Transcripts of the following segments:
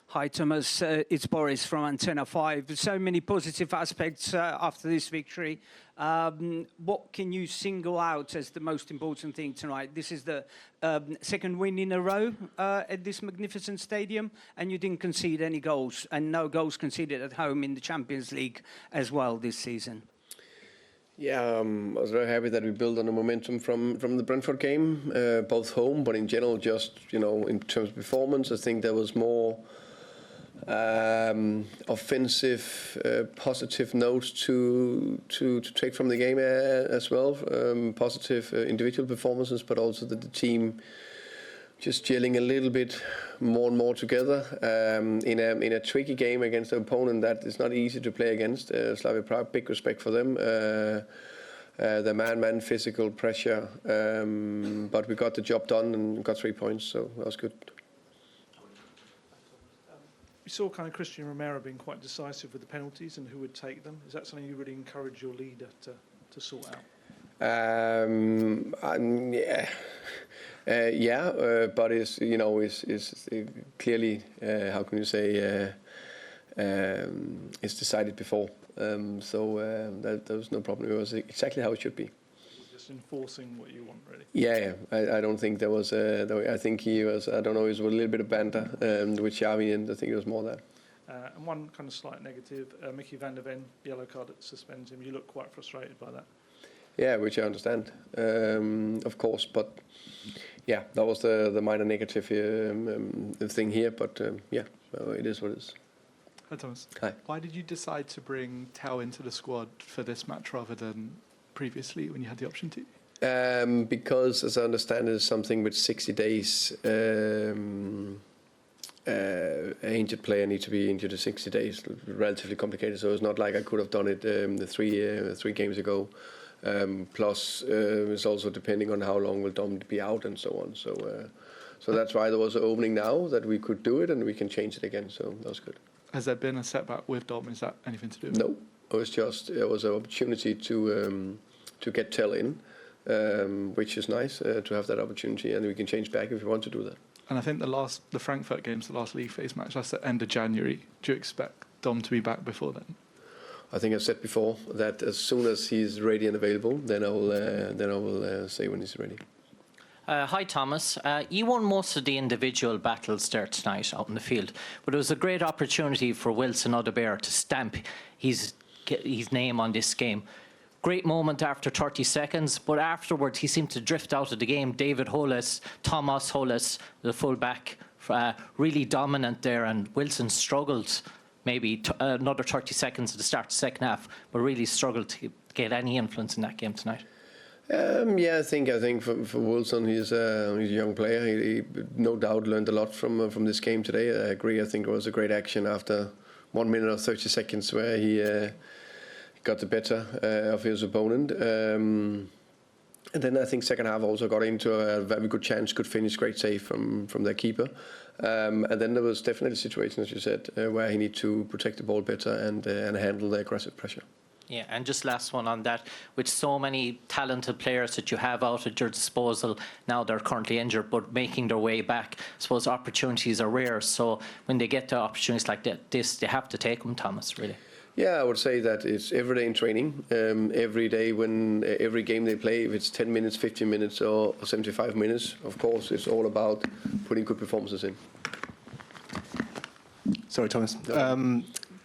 Hi Thomas, it's Boris from Antenna 5. So many positive aspects after this victory. What can you single out as the most important thing tonight? This is the second win in a row at this magnificent stadium, and you didn't concede any goals, and no goals conceded at home in the Champions League as well this season. Yeah, I was very happy that we built on the momentum from the Brentford game, both home, but in general, just, you know, in terms of performance, I think there was more offensive, positive notes to take from the game as well. Positive individual performances, but also that the team just gelling a little bit more and more together in a tricky game against an opponent that is not easy to play against. Slavia Prague, big respect for them. The man physical pressure, but we got the job done and got 3 points, so that was good. We saw kind of Christian Romero being quite decisive with the penalties and who would take them. Is that something you really encourage your leader to sort out? But it's, you know, is clearly how can you say it's decided before. There was no problem. It was exactly how it should be. Enforcing what you want, really. Yeah. I don't think there was. I think he was. I don't know. It was a little bit of banter with Xavi, and I think it was more that. And one kind of slight negative, Mickey van der Ven, yellow card that suspends him. You look quite frustrated by that. Yeah, which I understand, of course. But yeah, that was the minor negative thing here. But yeah, so it is what it is. Hi Thomas. Hi. Why did you decide to bring Tao into the squad for this match rather than previously when you had the option to? Because, as I understand, it's something with 60 days. An injured player needs to be injured in 60 days. Relatively complicated, so it's not like I could have done it the three games ago. Plus, it's also depending on how long will Dom be out and so on. So that's why there was an opening now that we could do it and we can change it again. So that was good. Has there been a setback with Dom? Is that anything to do with it? No. It was an opportunity to get Tell in, which is nice to have that opportunity, and we can change back if we want to do that. And I think the Frankfurt game's the last league phase match. That's the end of January. Do you expect Dom to be back before then? I think I've said before that as soon as he's ready and available, then I will say when he's ready. Hi Thomas, you won most of the individual battles there tonight out in the field, but it was a great opportunity for Wilson Odobert to stamp his name on this game. Great moment after 30 seconds, but afterwards he seemed to drift out of the game. David Hollis, Thomas Hollis, the fullback, really dominant there, and Wilson struggled maybe another 30 seconds at the start of the second half, but really struggled to get any influence in that game tonight. Yeah, I think for Wilson, he's a young player. He no doubt learned a lot from this game today. I agree. I think it was a great action after 1 minute or 30 seconds where he got the better of his opponent. And then I think second half also got into a very good chance, good finish, great save from their keeper. And then there was definitely situations, as you said, where he needed to protect the ball better and handle the aggressive pressure. Yeah, and just last one on that, with so many talented players that you have out at your disposal, now they're currently injured, but making their way back, I suppose opportunities are rare, so when they get to opportunities like this, they have to take them, Thomas, really. Yeah, I would say that it's every day in training, every day when every game they play, if it's 10 minutes, 15 minutes or 75 minutes, of course, it's all about putting good performances in. Sorry, Thomas.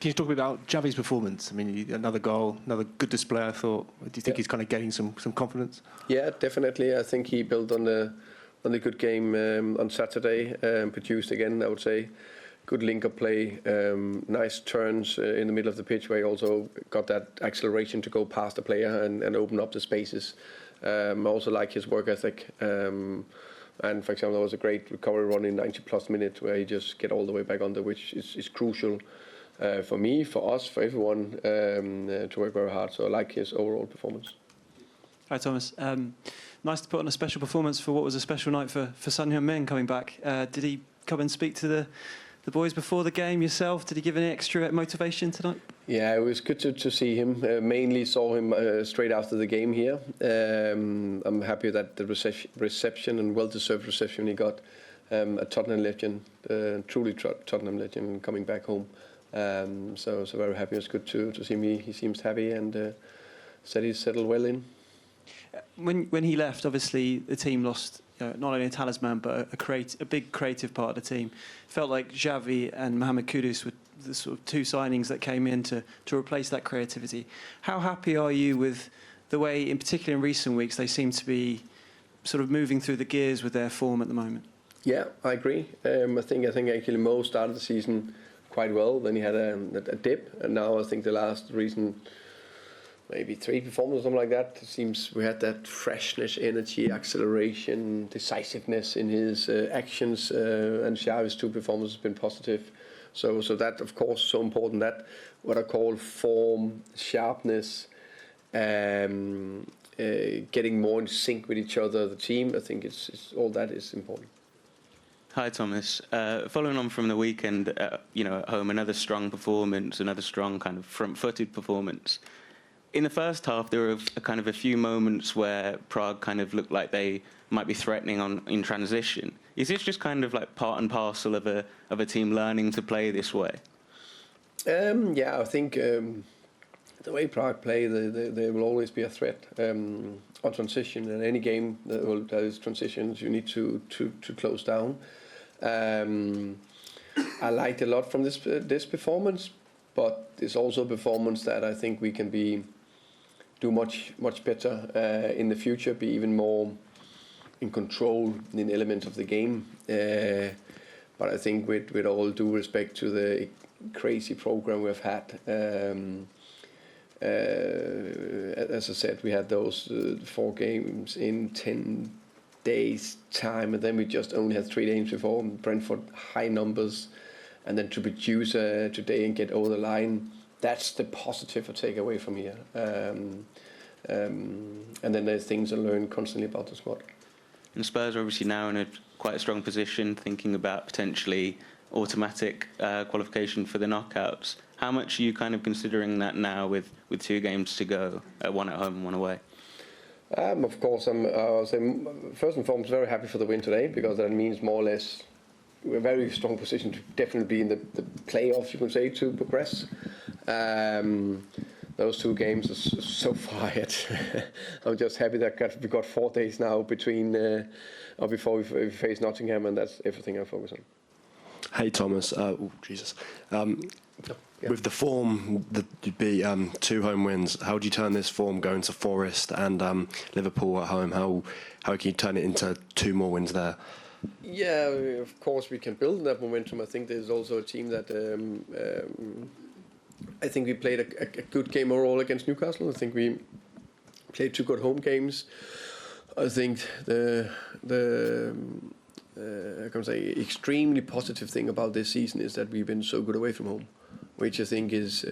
Can you talk a bit about Xavi's performance? I mean, another goal, another good display, I thought. Do you think he's kind of getting some confidence? Yeah, definitely. I think he built on the good game on Saturday, produced again, I would say. Good link-up play, nice turns in the middle of the pitch where he also got that acceleration to go past the player and open up the spaces. I also like his work ethic. And for example, there was a great recovery run in 90-plus minutes where he just get all the way back under, which is crucial. For me, for us, for everyone, to work very hard. So I like his overall performance. Hi, Thomas. Nice to put on a special performance for what was a special night for Son Heung-min coming back. Did he come and speak to the boys before the game yourself? Did he give any extra motivation tonight? Yeah, it was good to see him. Mainly saw him straight after the game here. I'm happy that the reception and well-deserved reception he got. A Tottenham legend, truly Tottenham legend, coming back home. So very happy. It's good to see me. He seems happy and said he's settled well in. When he left, obviously the team lost not only a talisman but a big creative part of the team. Felt like Xavi and Mohamed Kudus were the sort of two signings that came in to replace that creativity. How happy are you with the way, in particular in recent weeks, they seem to be sort of moving through the gears with their form at the moment? Yeah, I agree. I think actually Mo started the season quite well. Then he had a dip, and now I think the last recent maybe 3 performances, something like that, it seems we had that freshness, energy, acceleration, decisiveness in his actions, and Xavi's 2 performances have been positive. So that, of course, so important. That what I call form, sharpness, getting more in sync with each other, the team. I think it's all that is important. Hi, Thomas. Following on from the weekend, at home, another strong performance, another strong kind of front-footed performance. In the first half, there were a few moments where Prague kind of looked like they might be threatening in transition. Is this just kind of like part and parcel of a team learning to play this way? Yeah, I think the way Prague play, they will always be a threat on transition. In any game there is transitions, you need to close down. I liked a lot from this performance, but it's also a performance that I think we can do much better in the future, be even more in control in elements of the game. But I think with all due respect to the crazy program we've had, as I said, we had those 4 games in 10 days time, and then we just only had 3 games before Brentford, high numbers, and then to produce today and get over the line, that's the positive I take away from here. And then there's things I learn constantly about the squad. And Spurs are obviously now in quite a strong position, thinking about potentially automatic qualification for the knockouts. How much are you kind of considering that now with 2 games to go, 1 at home and 1 away? Of course, I'll say first and foremost very happy for the win today, because that means more or less we're in a very strong position to definitely be in the playoffs, you can say, to progress. Those 2 games are so far ahead. I'm just happy that we got 4 days now between before we face Nottingham, and that's everything I focus on. Hey Thomas, with the form that you'd be 2 home wins, how do you turn this form going to Forest and Liverpool at home? How can you turn it into 2 more wins there? Yeah, of course we can build that momentum. I think there's also a team that I think we played a good game overall against Newcastle. I think we played 2 good home games. I think the I can say extremely positive thing about this season is that we've been so good away from home, which I think is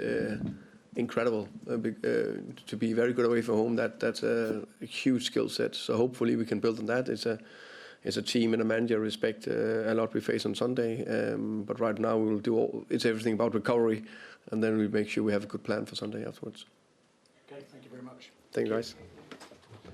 incredible. To be very good away from home, that's a huge skill set. So hopefully we can build on that. It's a team and a manager respect a lot we face on Sunday. But right now we will do it's everything about recovery, and then we'll make sure we have a good plan for Sunday afterwards. Okay, thank you very much. Thank you, guys.